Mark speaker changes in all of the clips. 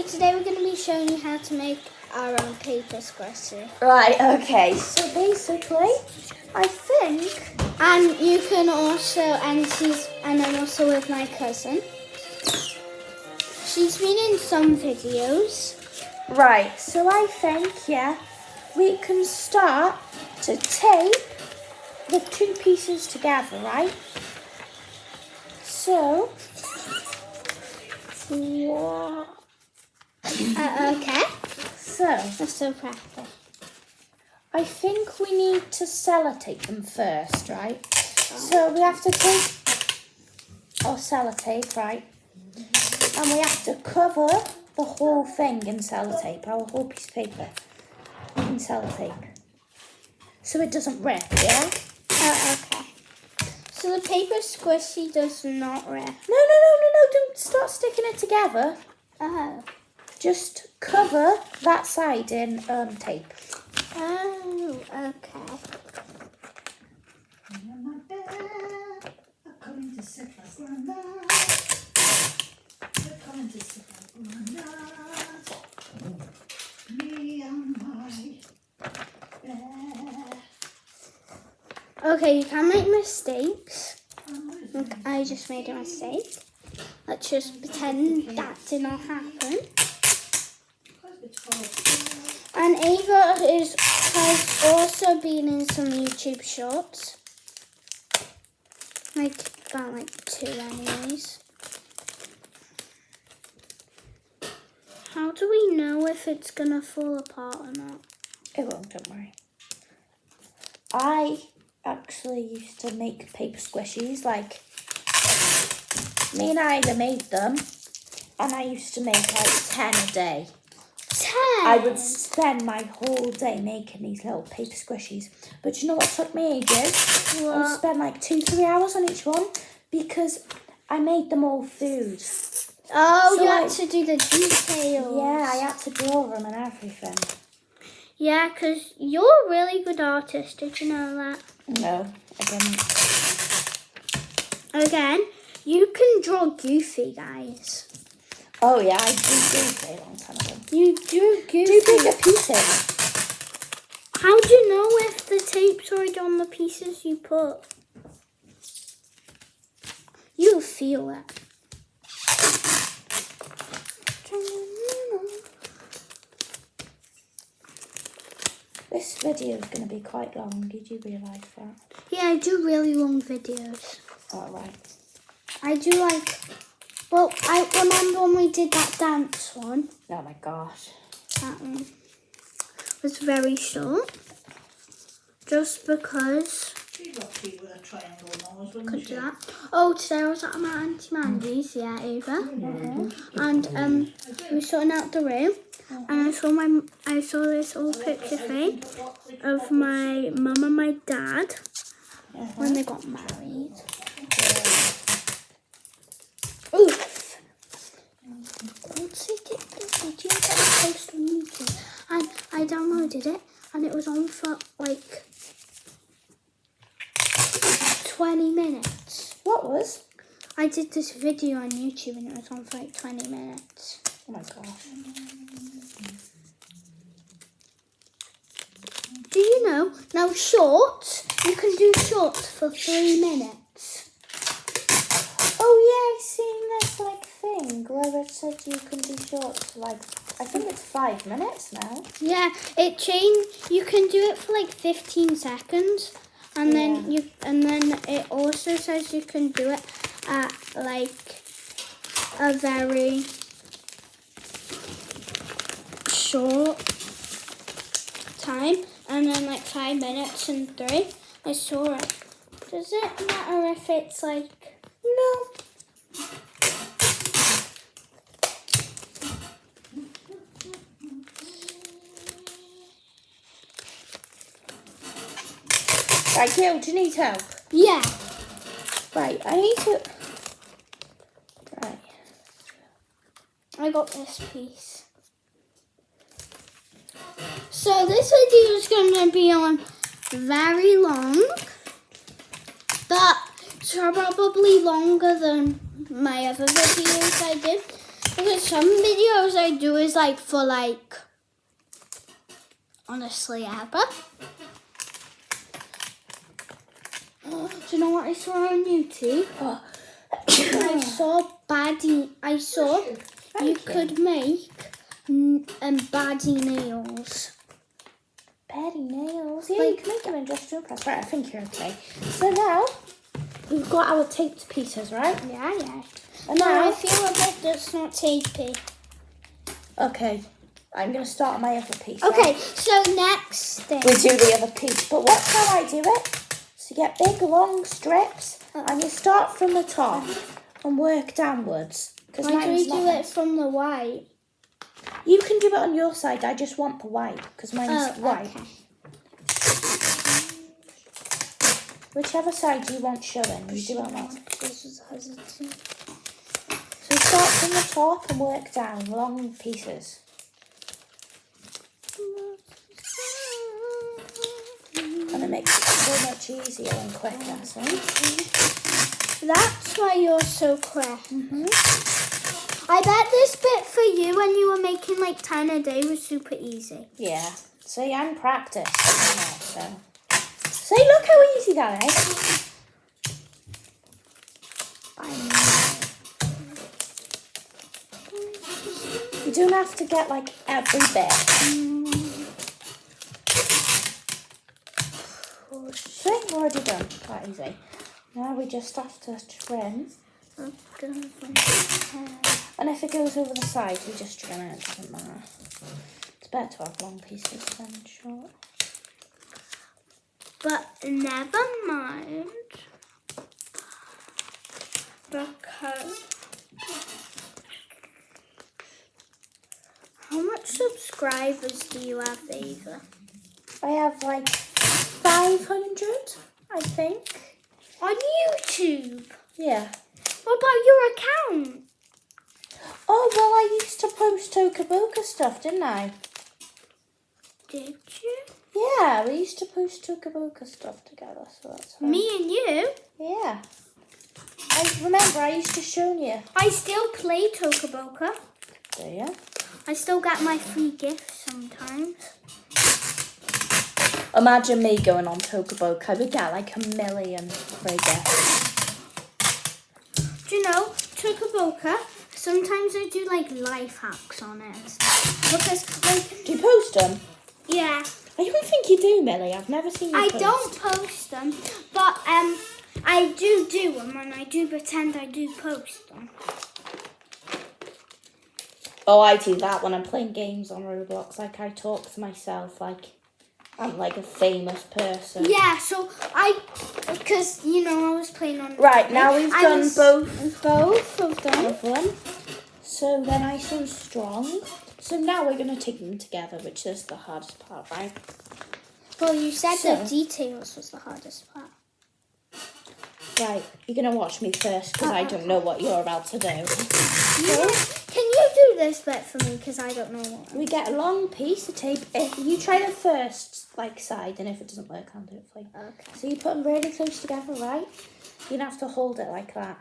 Speaker 1: Today we're going to be showing you how to make our own paper squishy.
Speaker 2: Right, okay. So basically, I think...
Speaker 1: And you can also, and I'm also with my cousin. She's been in some videos.
Speaker 2: Right, so I think, we can start to tape the two pieces together, right? So...
Speaker 1: Okay.
Speaker 2: So,
Speaker 1: That's so practical.
Speaker 2: I think we need to sellotape them first, right? So we have to take our sellotape, right? And we have to cover the whole thing in sellotape, our whole piece of paper in sellotape. So it doesn't rip, yeah?
Speaker 1: Okay. So the paper squishy does not rip.
Speaker 2: No, don't start sticking it together.
Speaker 1: Oh.
Speaker 2: Just cover that side in tape.
Speaker 1: Oh, okay. Okay, you can make mistakes. Look, I just made a mistake. Let's just pretend that did not happen. And Ava has also been in some YouTube shorts. About 2 anyways. How do we know if it's gonna fall apart or not?
Speaker 2: It won't, don't worry. I actually used to make paper squishies, like me and Ida made them, and I used to make like 10 a day.
Speaker 1: 10?
Speaker 2: I would spend my whole day making these little paper squishies. But you know what took me ages?
Speaker 1: What?
Speaker 2: I would spend like 2-3 hours on each one because I made them all food.
Speaker 1: Oh,
Speaker 2: So
Speaker 1: you had to do the details.
Speaker 2: Yeah, I had to draw them and everything.
Speaker 1: Yeah, because you're a really good artist. Did you know that?
Speaker 2: No, I didn't.
Speaker 1: Again, you can draw Goofy, guys.
Speaker 2: Oh yeah, I drew Goofy a long time ago.
Speaker 1: You drew Goofy.
Speaker 2: Do bigger pieces.
Speaker 1: How do you know if the tape's already on the pieces you put? You'll feel it.
Speaker 2: This video is going to be quite long. Did you realise that?
Speaker 1: Yeah, I do really long videos.
Speaker 2: All right.
Speaker 1: I do well, I remember when we did that dance one.
Speaker 2: Oh my gosh.
Speaker 1: That one was very short. Just because. Could do that. Oh, today I was at my Auntie Mandy's, yeah, Ava. And we were sorting out the room, and I saw this old picture frame of my mum and my dad when they got married. Oof! Once I did the video that I posted on YouTube, and I downloaded it, and it was on for like 20 minutes.
Speaker 2: What was?
Speaker 1: I did this video on YouTube and it was on for like 20 minutes.
Speaker 2: Oh my gosh.
Speaker 1: Do you know, now shorts, you can do shorts for 3 minutes.
Speaker 2: Oh yeah, I seen this like thing where it said you can do shorts for like, I think it's 5 minutes now.
Speaker 1: Yeah, it changed, you can do it for like 15 seconds. And then it also says you can do it at like a very short time, and then like 5 minutes and 3. I saw it. Does it matter if it's like
Speaker 2: No. Right, Gil, do you need help?
Speaker 1: Yeah.
Speaker 2: Right, I need to... Right.
Speaker 1: I got this piece. So this video is going to be on very long, but it's probably longer than my other videos I did, Because some videos I do is like for like honestly ever. Do you know what I saw on YouTube?
Speaker 2: Oh.
Speaker 1: I saw you could make baddie nails.
Speaker 2: Baddie nails. Yeah, you can make them industrial press. Right, I think you're okay. So now we've got our taped pieces, right?
Speaker 1: Yeah.
Speaker 2: And
Speaker 1: No,
Speaker 2: now
Speaker 1: I feel a bit that's not tapey.
Speaker 2: okay, I'm gonna start on my other piece.
Speaker 1: Okay,
Speaker 2: Right?
Speaker 1: so next thing.
Speaker 2: We do the other piece, but watch how I do it. So you get big, long strips, and you start from the top and work downwards. Because
Speaker 1: Why do we do it from the white?
Speaker 2: You can do it on your side. I just want the white because mine's white.
Speaker 1: Okay.
Speaker 2: Whichever side you want showing, you do it on that.
Speaker 1: Hesitant.
Speaker 2: So start from the top and work down, long pieces. And it makes it so much easier and quicker. So.
Speaker 1: That's why you're so quick. I bet this bit for you when you were making like 10 a day was super easy.
Speaker 2: Yeah. See, I'm practiced. So. See, look how easy that is. You don't have to get like every bit. See, we're already done. Quite easy. Now we just have to trim. And if it goes over the side, we just trim it. It doesn't matter. It's better to have long pieces than short.
Speaker 1: But never mind. Because how much subscribers do you have, Ava?
Speaker 2: I have like 500, I think.
Speaker 1: On YouTube?
Speaker 2: Yeah.
Speaker 1: What about your account?
Speaker 2: Oh, well, I used to post Toca Boca stuff, didn't I?
Speaker 1: Did you?
Speaker 2: Yeah, we used to post Toca Boca stuff together, so that's how.
Speaker 1: Me and you?
Speaker 2: Yeah. I remember I used to show you.
Speaker 1: I still play Toca Boca.
Speaker 2: Do you?
Speaker 1: I still get my free gifts sometimes.
Speaker 2: Imagine me going on Toca Boca. I would get like 1 million free gifts.
Speaker 1: Do you know, Toca Boca, sometimes I do like life hacks on it. Because like...
Speaker 2: Do you post them?
Speaker 1: Yeah.
Speaker 2: I don't think you do, Millie. I've never seen you
Speaker 1: I
Speaker 2: post.
Speaker 1: don't post them, but I do them and I do pretend I do post them.
Speaker 2: Oh, I do that when I'm playing games on Roblox. Like, I talk to myself like I'm like a famous person.
Speaker 1: Yeah, so because, you know, I was playing on...
Speaker 2: Right, now we've done
Speaker 1: both of them.
Speaker 2: So they're nice and strong. So now we're going to take them together, which is the hardest part, right?
Speaker 1: Well, you said the details was the hardest part.
Speaker 2: Right, you're going to watch me first because I don't know what you're about to do.
Speaker 1: Can you do this bit for me because I don't know what?
Speaker 2: We get a long piece of tape. If you try the first side, and if it doesn't work, I'll do it for you.
Speaker 1: Okay.
Speaker 2: So you put them really close together, right? You're going to have to hold it like that.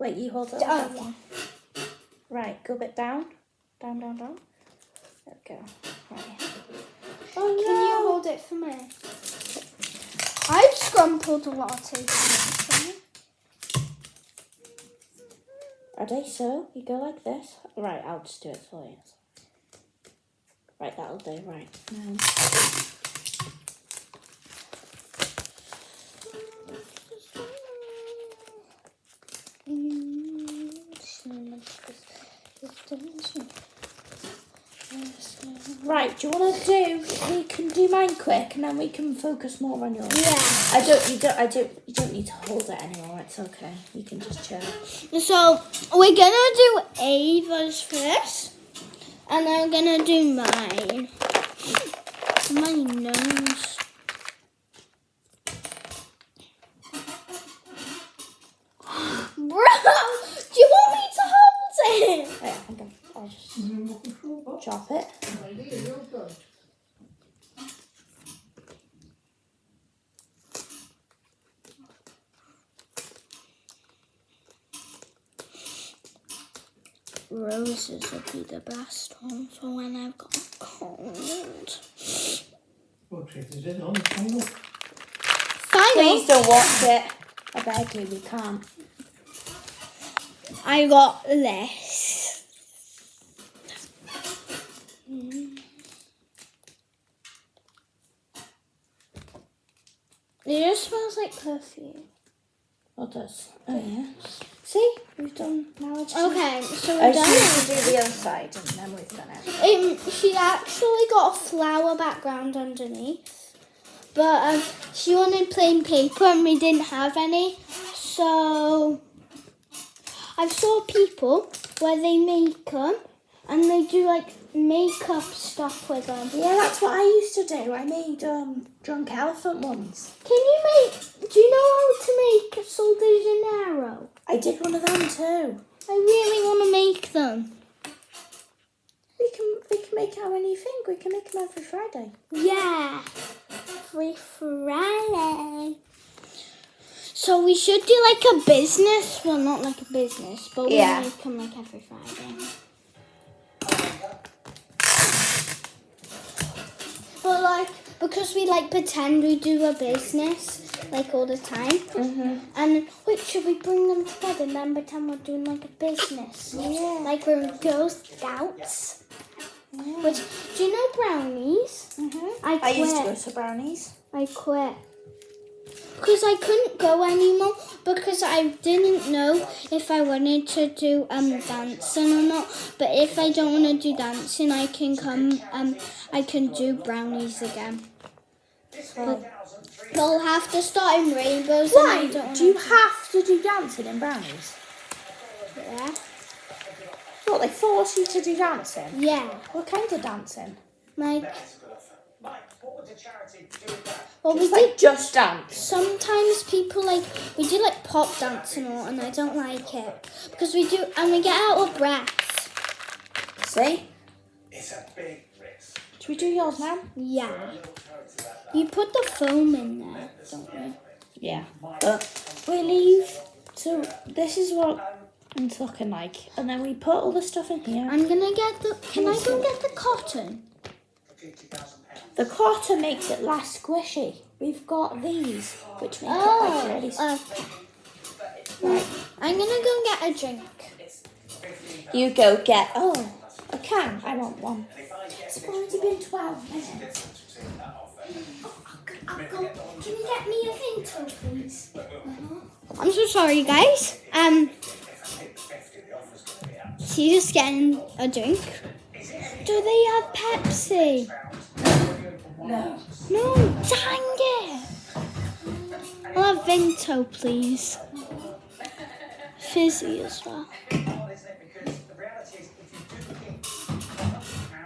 Speaker 2: Wait, you hold it like that.
Speaker 1: Yeah.
Speaker 2: Right, go a bit down. Down. There we go. Right. Oh,
Speaker 1: Can you hold it for me? I've scrumpled a lot of tape.
Speaker 2: Ready? So you go like this. Right, I'll just do it for you. Right, that'll do. Right. Now. Right, do you want to do? We can do mine quick, and then we can focus more on yours.
Speaker 1: Yeah.
Speaker 2: You don't need to hold it anymore. It's okay. You can just chill.
Speaker 1: So we're gonna do Ava's first, and I'm gonna do mine. My nose. Bro, do you want me to hold it?
Speaker 2: Wait, I think I'll just chop it.
Speaker 1: roses would be the best one for when I've got a cold.
Speaker 3: What trick is it on the channel?
Speaker 2: Please don't watch it. I beg you, we can't.
Speaker 1: I got this. It just smells like perfume.
Speaker 2: What does? Oh yeah. See, we've done now.
Speaker 1: Okay, so
Speaker 2: I
Speaker 1: we're
Speaker 2: just
Speaker 1: done.
Speaker 2: need to do the other side and then we've done it.
Speaker 1: She actually got a flower background underneath, but she wanted plain paper and we didn't have any. So I saw people where they make them and they do like makeup stuff with them.
Speaker 2: Yeah, that's what I used to do. I made drunk elephant ones.
Speaker 1: Do you know how to make a Sol de Janeiro?
Speaker 2: I did one of them too.
Speaker 1: I really want to make them.
Speaker 2: We can make how many you think? We can make them every Friday.
Speaker 1: Yeah, every Friday. So we should do like a business. Well, not like a business, but we make them like every Friday. But like, because we like pretend we do a business like all the time.
Speaker 2: Mhm.
Speaker 1: And wait, should we bring them together and then pretend we're doing like a business?
Speaker 2: Yeah.
Speaker 1: Like we're Girl Scouts.
Speaker 2: Yeah.
Speaker 1: Which, do you know brownies?
Speaker 2: Mhm.
Speaker 1: I
Speaker 2: I used to go
Speaker 1: quit.
Speaker 2: to brownies.
Speaker 1: I quit. Because I couldn't go anymore because I didn't know if I wanted to do dancing or not. But if I don't want to do dancing, I can I can do brownies again. But they'll have to start in rainbows. And I
Speaker 2: Why?
Speaker 1: don't
Speaker 2: Do you
Speaker 1: wanna
Speaker 2: have to do dancing in brownies?
Speaker 1: Yeah.
Speaker 2: What, they force you to do dancing?
Speaker 1: Yeah.
Speaker 2: What kind of dancing?
Speaker 1: Like. Well, we
Speaker 2: Just
Speaker 1: did.
Speaker 2: like Just Dance.
Speaker 1: Sometimes people we do like pop dance and all, and I don't like it because we do and we get out of breath.
Speaker 2: See?
Speaker 3: It's a big risk.
Speaker 2: Should we do yours now?
Speaker 1: Yeah. You put the foam in there, don't you?
Speaker 2: Yeah. But we leave. So this is what it's looking like, and then we put all the stuff in here.
Speaker 1: I'm gonna get the. Can I go get the cotton?
Speaker 2: The cotton makes it less squishy. We've got these, which make it like really.
Speaker 1: Okay. Right. I'm gonna go get a drink.
Speaker 2: You go get. Oh, a can. I want one. It's already been 12 minutes.
Speaker 1: I'll go. Can you get me a Vimto, please? I'm so sorry, guys. She's just getting a drink. Do they have Pepsi?
Speaker 2: No.
Speaker 1: No, dang it. I'll have Vimto, please. Fizzy as well.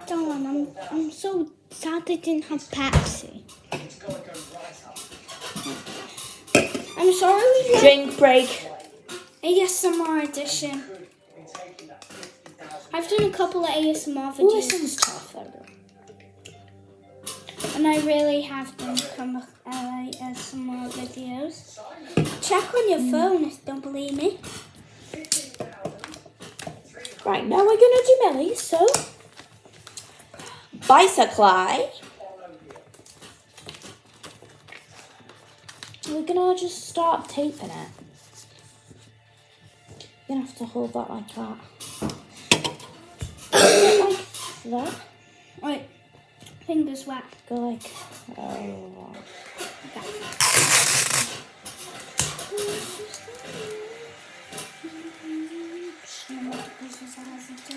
Speaker 1: Darn, I'm so sad they didn't have Pepsi. I'm sorry we didn't.
Speaker 2: Drink break.
Speaker 1: ASMR edition. I've done a couple of ASMR
Speaker 2: Oh,
Speaker 1: videos.
Speaker 2: this one's tough.
Speaker 1: And I really have done some ASMR videos. Check on your phone if you don't believe me.
Speaker 2: Right, now we're going to do Millie's, so. Bicycle. We're going to just start taping it. You're going to have to hold that like that. Like that.
Speaker 1: Wait, fingers wet.
Speaker 2: Go like, oh.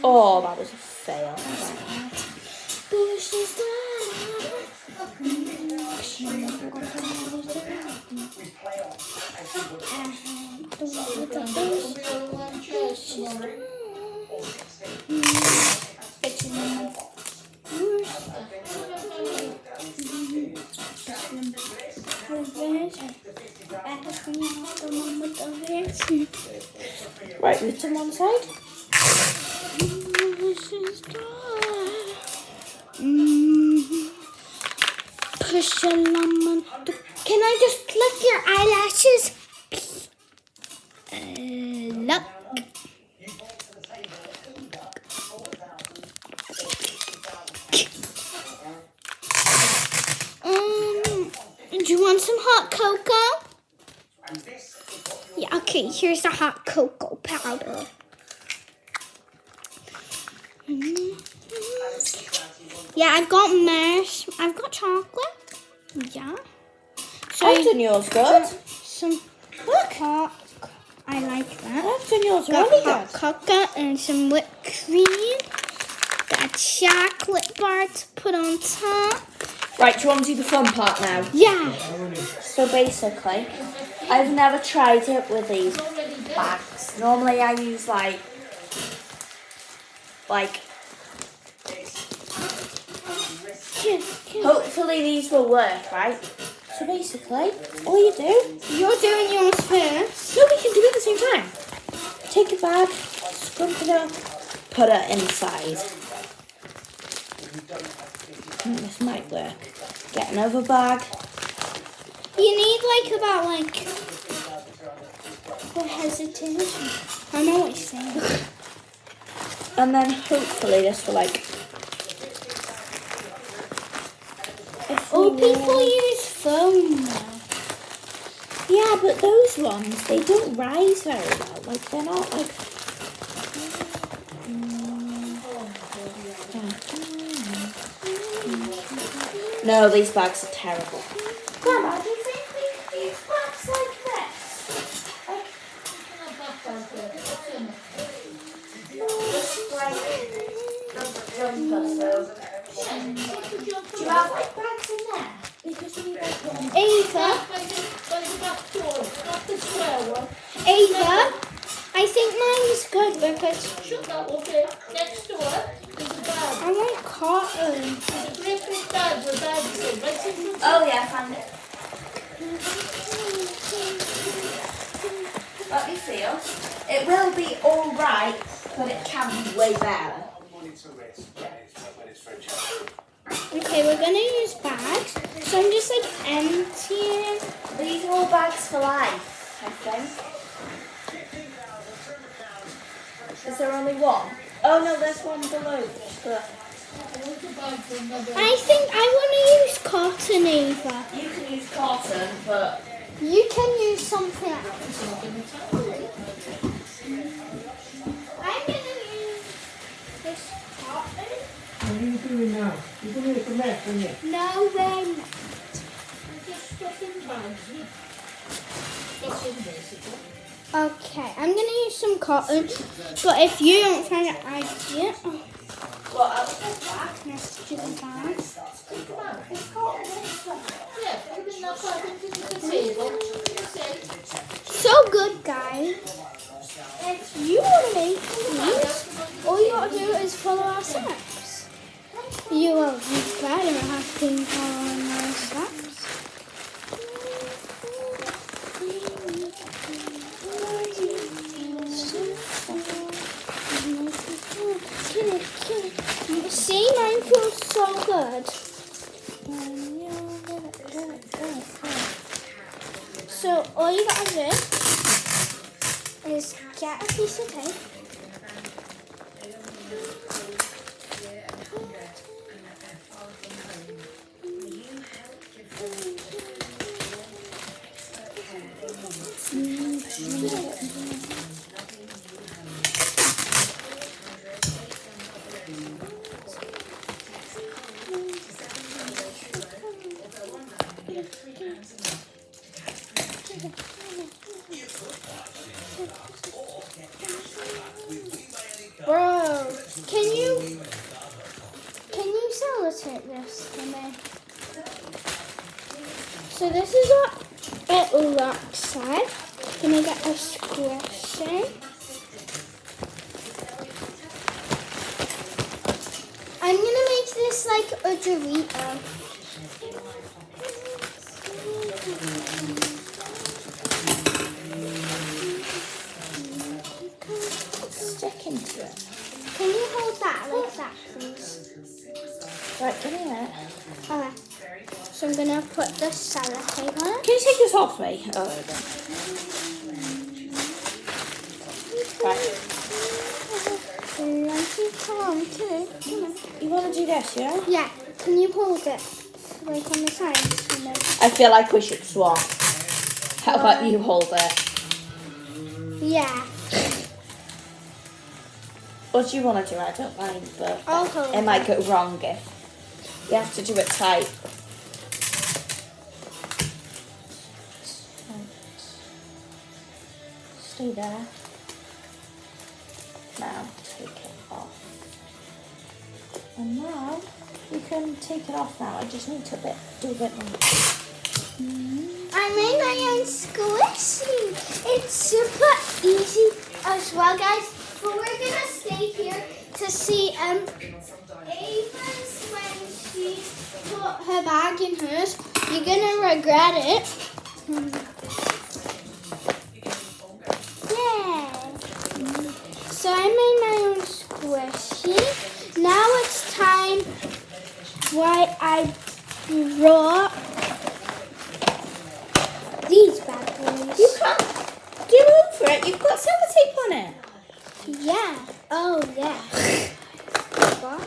Speaker 2: Oh, that was a fail. Right, lift on one side.
Speaker 1: Push a lemon. Can I just click your eyelashes? Look. want some hot cocoa?
Speaker 3: And this is what
Speaker 1: Yeah, okay, here's the hot cocoa powder. Yeah, I've got chocolate. Yeah. So
Speaker 2: I've done yours good.
Speaker 1: some hot. I like that.
Speaker 2: I've done yours
Speaker 1: Got
Speaker 2: really
Speaker 1: hot
Speaker 2: good.
Speaker 1: cocoa and some whipped cream. Got a chocolate bar to put on top.
Speaker 2: Right, do you want to do the fun part now?
Speaker 1: Yeah.
Speaker 2: So basically, I've never tried it with these bags. Normally I use like hopefully these will work, right? So basically, all you do,
Speaker 1: You're doing yours first.
Speaker 2: no, we can do it at the same time. Take a bag, scrunch it up, put it inside. This might work. Get another bag.
Speaker 1: You need for hesitation. I know what you're saying.
Speaker 2: And then hopefully this will
Speaker 1: Oh, people use foam now.
Speaker 2: Yeah, but those ones, they don't rise very well. Like, they're not like... No, these bags are terrible. Grandma, do you think we could use bags like this? Do you have like bags in there? Because we need like one.
Speaker 1: Ava, I think mine's good because
Speaker 4: Shut up, okay. Next door is a bag.
Speaker 1: I want cotton.
Speaker 4: There's a great big bag with bags in. Right in the
Speaker 2: Oh yeah, I found it. Let me feel. It will be alright, but it can be way better.
Speaker 3: money to risk when it's for a child.
Speaker 1: Okay, we're gonna use bags. So I'm just emptying.
Speaker 2: These are all bags for life, I think. Is there only one? Oh no, there's one below. But
Speaker 1: I think I want to use cotton, Ava.
Speaker 2: you can use cotton, but
Speaker 1: You can use something else. I'm gonna use this cotton.
Speaker 3: What are you doing now? You're going to make a mess, aren't you?
Speaker 1: No, we're not.
Speaker 4: just stuff in bags. Stuff in basically.
Speaker 1: Okay, I'm gonna use some cotton, but if you don't find an idea,
Speaker 2: what else is that?
Speaker 1: let's do the bag.
Speaker 4: Yeah, put in that bag into the table.
Speaker 1: So good, guys. If you want to make these, all you gotta do is follow our steps. You will be glad and have to follow our steps. See, mine feels so good. So all you gotta do is get a piece of tape. Bro, can you sellotape this for me? So this is what it looks like. Can I get a squishy? I'm gonna make this like a Dorito.
Speaker 2: Stick into it.
Speaker 1: Can you hold that like that, please?
Speaker 2: Right, give me that.
Speaker 1: Okay. So I'm gonna put the sellotape on it.
Speaker 2: Can you take this off me? Oh, there we go. Right.
Speaker 1: Come on, come on.
Speaker 2: You want to do this, yeah?
Speaker 1: Yeah. Can you hold it like on the sides. And then...
Speaker 2: I feel like we should swap. How about you hold it?
Speaker 1: Yeah.
Speaker 2: What do you want to do? I don't mind, but
Speaker 1: I'll hold
Speaker 2: it might go wrong if you have to do it tight. Stay there. Now take it off. And now you can take it off now. I just need to do a bit more.
Speaker 1: I made my own squishy. It's super easy as well, guys. But we're gonna stay here to see Ava's when she put her bag in hers. You're gonna regret it. Yeah. So I made my own squishy. Now it's time why I brought these bad boys.
Speaker 2: You can't do over it. You've got sellotape on it.
Speaker 1: Yeah. Oh, yeah. What?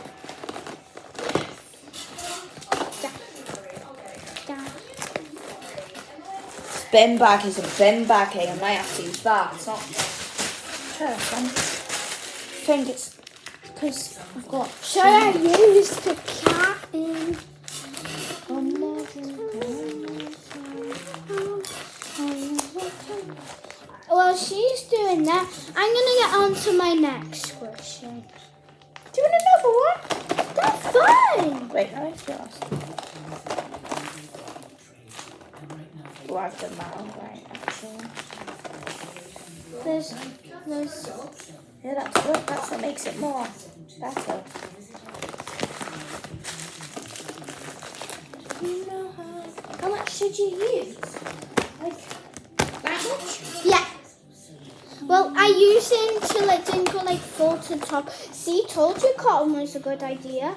Speaker 2: Bin bag is a bin bag. I might have to use that. It's not person. I think it's because I've got.
Speaker 1: Should I use the cat in? Well, she's doing that. I'm gonna get on to my next squishy.
Speaker 2: Do you want another one?
Speaker 1: That's fine.
Speaker 2: Wait, no, it's yours. Oh, I've done that one right, actually.
Speaker 1: There's.
Speaker 2: Yeah, that's good. That's what makes it more better. You know how much should you use? Like that much?
Speaker 1: Yeah. Well, I used it until it didn't go like full to the top. See, told you cotton was a good idea.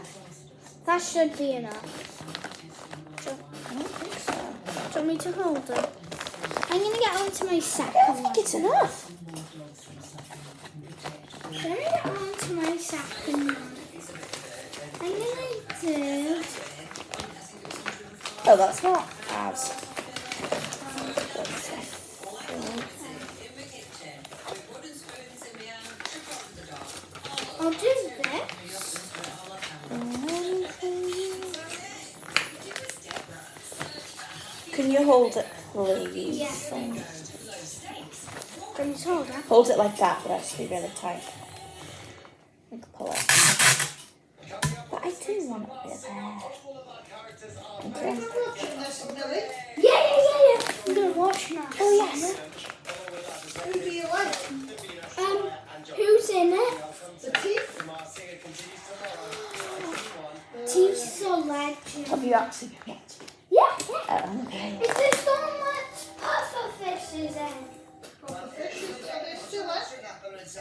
Speaker 1: That should be enough.
Speaker 2: I don't think so.
Speaker 1: Do you want me to hold it? I'm gonna get on to my
Speaker 2: I
Speaker 1: second
Speaker 2: don't
Speaker 1: one.
Speaker 2: think it's enough.
Speaker 1: Let me get on to my second one. I'm gonna do.
Speaker 2: Oh, that's not as.
Speaker 1: I'll do this.
Speaker 2: Can you hold it, please?
Speaker 1: Yeah. Can you hold it?
Speaker 2: Hold it like that, but it has to be really tight. Like pull it. But I do want it a bit there. Okay.
Speaker 1: Yeah. I'm gonna watch now.
Speaker 2: Oh yes.
Speaker 4: Who do you like?
Speaker 1: Who's in it?
Speaker 4: The teeth?
Speaker 1: Teeth's a legend.
Speaker 2: Have you actually watched?
Speaker 1: Yeah.
Speaker 2: Oh, okay.
Speaker 1: Is this the one that pufferfish is in?
Speaker 4: Fishes, are they still there?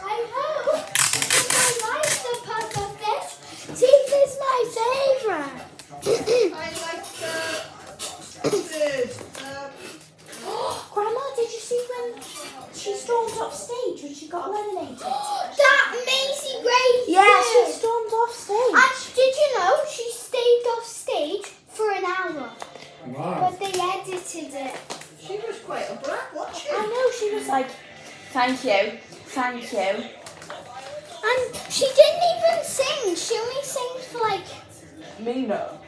Speaker 1: I hope. Because I like the pufferfish. Teeth is my favourite.
Speaker 4: I like bird.
Speaker 2: Grandma, did you see when she stormed off stage when she got eliminated?
Speaker 1: That Maisie Grace.
Speaker 2: Yeah, she stormed off stage.
Speaker 1: And did you know she stayed off stage for an hour?
Speaker 3: Wow.
Speaker 1: But they edited it.
Speaker 4: She was quite a brat, wasn't she?
Speaker 2: I know, she was like, thank you.
Speaker 1: And she didn't even sing. She only sang for like...
Speaker 2: Me no.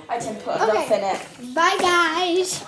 Speaker 2: I didn't put
Speaker 1: Okay.
Speaker 2: enough in it.
Speaker 1: Bye, guys.